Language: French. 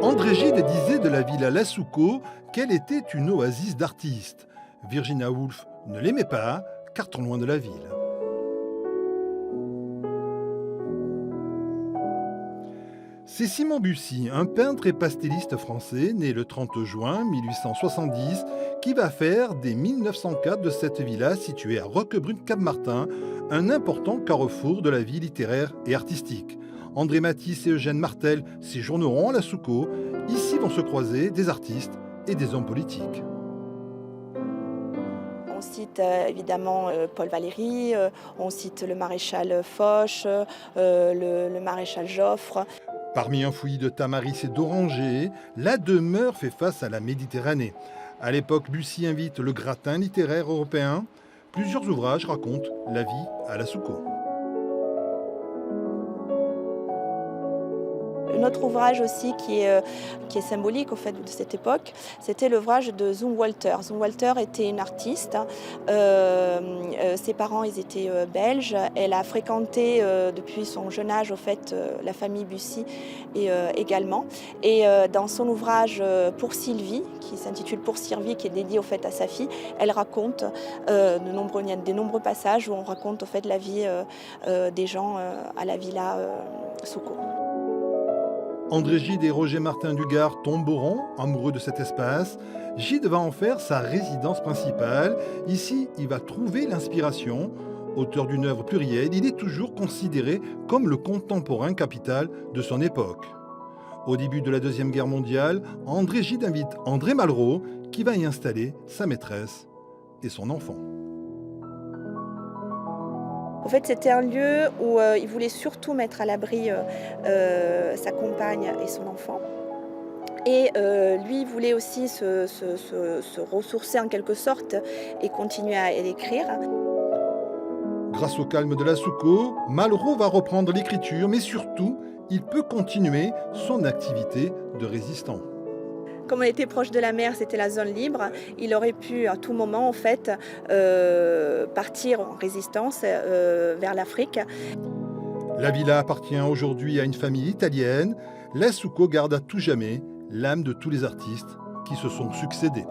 André Gide disait de la villa Lascaux qu'elle était une oasis d'artistes. Virginia Woolf ne l'aimait pas, car trop loin de la ville. C'est Simon Bussy, un peintre et pastelliste français, né le 30 juin 1870, qui va faire dès 1904 de cette villa située à Roquebrune-Cap-Martin un important carrefour de la vie littéraire et artistique. André Matisse et Eugène Martel séjourneront à Lascaux. Ici vont se croiser des artistes et des hommes politiques. On cite évidemment Paul Valéry, on cite le maréchal Foch, le maréchal Joffre. Parmi un fouillis de tamaris et d'orangers, la demeure fait face à la Méditerranée. À l'époque, Bussy invite le gratin littéraire européen. Plusieurs ouvrages racontent la vie à Lascaux. Un autre ouvrage aussi qui est symbolique au fait de cette époque, c'était l'ouvrage de Zumwalter. Zumwalter était une artiste. Ses parents ils étaient belges. Elle a fréquenté depuis son jeune âge au fait la famille Bussy également. Et dans son ouvrage Pour Sylvie, qui s'intitule Pour Sylvie, qui est dédié au fait à sa fille, elle raconte il y a des nombreux passages où on raconte au fait la vie des gens à la villa Lascaux. André Gide et Roger Martin du Gard tomberont amoureux de cet espace. Gide va en faire sa résidence principale. Ici, il va trouver l'inspiration. Auteur d'une œuvre plurielle, il est toujours considéré comme le contemporain capital de son époque. Au début de la Deuxième Guerre mondiale, André Gide invite André Malraux, qui va y installer sa maîtresse et son enfant. En fait, c'était un lieu où il voulait surtout mettre à l'abri sa compagne et son enfant. Et lui, il voulait aussi se ressourcer en quelque sorte et continuer à écrire. Grâce au calme de Lascaux, Malraux va reprendre l'écriture, mais surtout, il peut continuer son activité de résistant. Comme on était proche de la mer, c'était la zone libre. Il aurait pu à tout moment en fait partir en résistance vers l'Afrique. La villa appartient aujourd'hui à une famille italienne. Lascaux garde à tout jamais l'âme de tous les artistes qui se sont succédés.